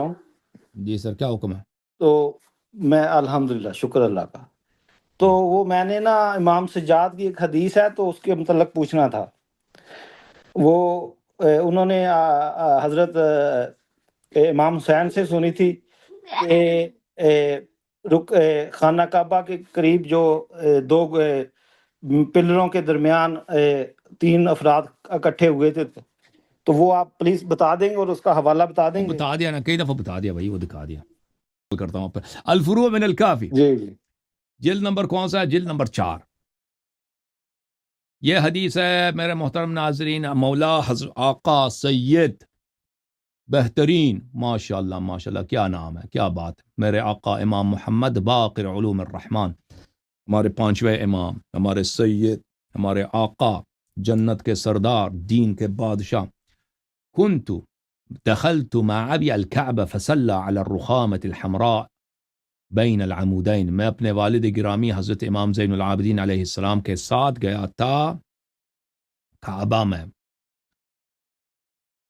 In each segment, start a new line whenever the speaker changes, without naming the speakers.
ہوں۔
جی سر، کیا حکم ہے؟
تو میں الحمدللہ شکر اللہ کا۔ تو وہ میں نے نا امام سجاد کی ایک حدیث ہے تو اس کے متعلق پوچھنا تھا۔ وہ انہوں نے حضرت امام حسین سے سنی تھی کہ خانہ کعبہ کے قریب جو دو پلروں کے درمیان 3 افراد اکٹھے ہوئے تھے، تو وہ آپ پلیز بتا دیں گے اور اس کا حوالہ بتا دیں گے؟
بتا دیا نا، کئی دفعہ بتا دیا بھائی، وہ دکھا دیا کرتا ہوں۔ الفروع من الکافی،
جی جی،
جلد نمبر کون سا ہے؟ جلد نمبر 4۔ یہ حدیث ہے میرے محترم ناظرین، مولا حضرت آقا سید بہترین، ماشاء اللہ ماشاء اللہ، کیا نام ہے، کیا بات ہے، میرے آقا امام محمد باقر علوم الرحمن، ہمارے 5ویں امام، ہمارے سید، ہمارے آقا، جنت کے سردار، دین کے بادشاہ۔ كنت دخلت مع ابي الكعبة فصلى على الرخامة الحمراء بين العمودين، میں اپنے والد گرامی حضرت امام زین العابدین علیہ السلام کے ساتھ گیا تھا کعبہ میں،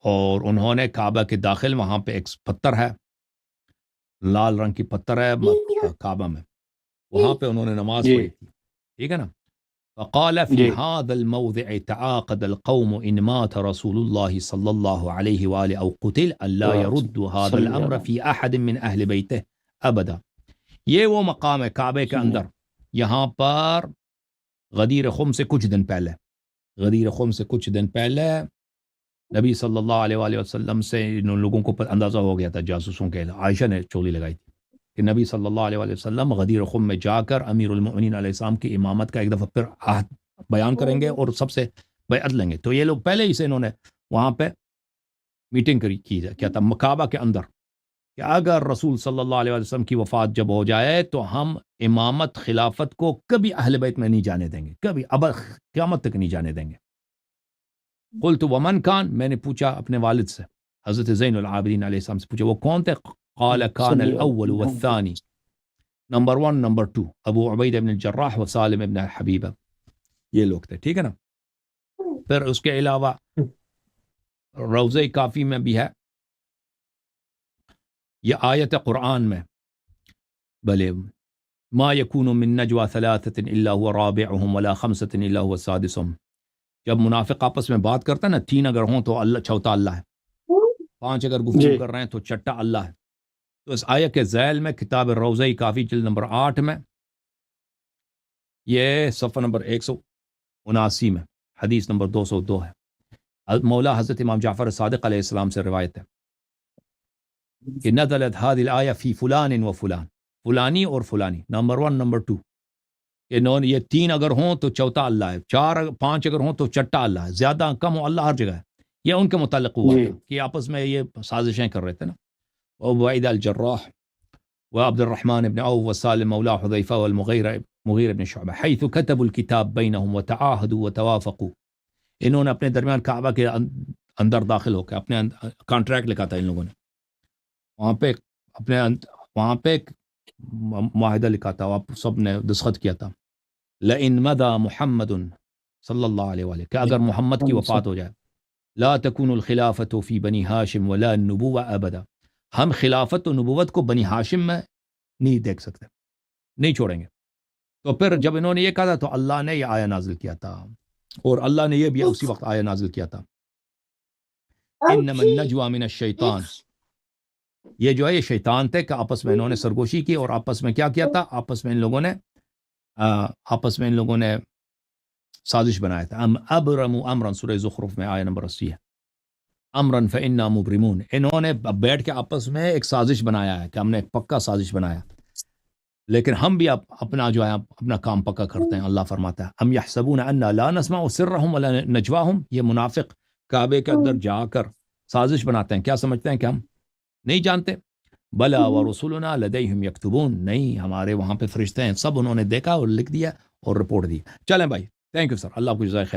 اور انہوں نے کعبہ کے داخل وہاں پہ ایک پتھر ہے، لال رنگ کی پتھر ہے کعبہ میں، وہاں پہ انہوں نے نماز پڑھی تھی، ٹھیک ہے نا۔ فقال في هذا الموضع تعاقد القوم إن مات رسول الله صلى الله عليه وآله أو قتل ألا يرد هذا الأمر في أحد من أهل بيته أبدا۔ یہ وہ مقام ہے کعبے کے اندر، یہاں پر غدیر خم سے کچھ دن پہلے، غدیر خم سے کچھ دن پہلے نبی صلی اللہ علیہ وآلہ وسلم سے ان لوگوں کو اندازہ ہو گیا تھا، جاسوسوں کے، عائشہ نے چولی لگائی تھی کہ نبی صلی اللہ علیہ وآلہ وسلم غدیر خم میں جا کر امیر المؤمنین علیہ السلام کی امامت کا ایک دفعہ پھر عہد بیان کریں گے اور سب سے بیعت لیں گے۔ تو یہ لوگ پہلے ہی سے انہوں نے وہاں پہ میٹنگ کیا تھا کعبہ کے اندر کہ اگر رسول صلی اللہ علیہ وسلم کی وفات جب ہو جائے تو ہم امامت خلافت کو کبھی اہل بیت میں نہیں جانے دیں گے، کبھی اب قیامت تک نہیں جانے دیں گے۔ قلت ومن کان، میں نے پوچھا اپنے والد سے، حضرت زین العابدین علیہ السلام سے پوچھا وہ کون تھے؟ قال كان الاول والثاني، نمبر 1 نمبر 2 ابو عبیدہ بن الجراح و سالم ابن حبیبہ، یہ لوگ تھے، ٹھیک ہے نا۔ پھر اس کے علاوہ روضہ کافی میں بھی ہے یہ آیت قرآن میں، بلے ما یکون من نجوى 3 الا هو رابعهم ولا 5 الا هو سادسهم، جب منافق آپس میں بات کرتا ہے نا، 3 اگر ہوں تو اللہ چوتھا اللہ ہے، 5 اگر گفتگو کر رہے ہیں تو چھٹا اللہ ہے۔ تو اس آیت کے ذیل میں کتاب روضہ کافی جلد نمبر 8 میں، یہ صفحہ نمبر 179 میں حدیث نمبر 202 ہے، مولا حضرت امام جعفر صادق علیہ السلام سے روایت ہے کہ نزلت هذه الآية في فلان و فلان، فلانی اور فلانی، نمبر 1 نمبر 2، کہ یہ 3 اگر ہوں تو چوتھا اللہ ہے، 5 اگر ہوں تو چھٹا اللہ ہے، زیادہ کم ہو اللہ ہر جگہ ہے۔ یہ ان کے متعلق ہوا تھا کہ آپس میں یہ سازشیں کر رہے تھے نا۔ وعبید الجراح وعبد الرحمن بن عوف وسالم مولا حذیفہ والمغیرہ بن شعبہ حیث كتبوا الكتاب بینہم وتعاہدوا وتوافقوا، انہوں نے اپنے درمیان کعبہ کے اندر داخل ہو کے اپنے کانٹریکٹ لکھا تھا ان لوگوں نے، وہاں پہ معاہدہ لکھا تھا، آپ سب نے دستخط کیا تھا، لئن مضى محمد صلی اللہ علیہ وآلہ، کہ اگر محمد کی وفات ہو جائے، لا تكون الخلافة في بني ہاشم ولا النبوة ابدا، ہم خلافت و نبوت کو بنی ہاشم میں نہیں دیکھ سکتے، نہیں چھوڑیں گے۔ تو پھر جب انہوں نے یہ کہا تھا تو اللہ نے یہ آیہ نازل کیا تھا، اور اللہ نے یہ بھی اسی وقت آیہ نازل کیا تھا، انما النجوى من الشیطان، یہ جو ہے یہ شیطان تھے کہ آپس میں انہوں نے سرگوشی کی، اور آپس میں کیا کیا تھا، آپس میں ان لوگوں نے سازش بنایا تھا۔ ابرموا امرا، سورہ زخرف میں آیہ نمبر 80 ہے، امرا فانا مبرمون، انہوں نے بیٹھ کے آپس میں ایک سازش بنایا ہے کہ ہم نے ایک پکا سازش بنایا، لیکن ہم بھی اپنا جو ہے اپنا کام پکا کرتے ہیں۔ اللہ فرماتا ہے ام یحسبون انا لا نسمع سرهم ولا نجواهم، یہ منافق کعبے کے اندر جا کر سازش بناتے ہیں، کیا سمجھتے ہیں کہ ہم نہیں جانتے؟ بلا ورسلنا لدیہم یکتبون، نہیں، ہمارے وہاں پہ فرشتے ہیں، سب انہوں نے دیکھا اور لکھ دیا اور رپورٹ دی۔ چلیں بھائی، تھینک یو سر، اللہ کو جزائے خیر۔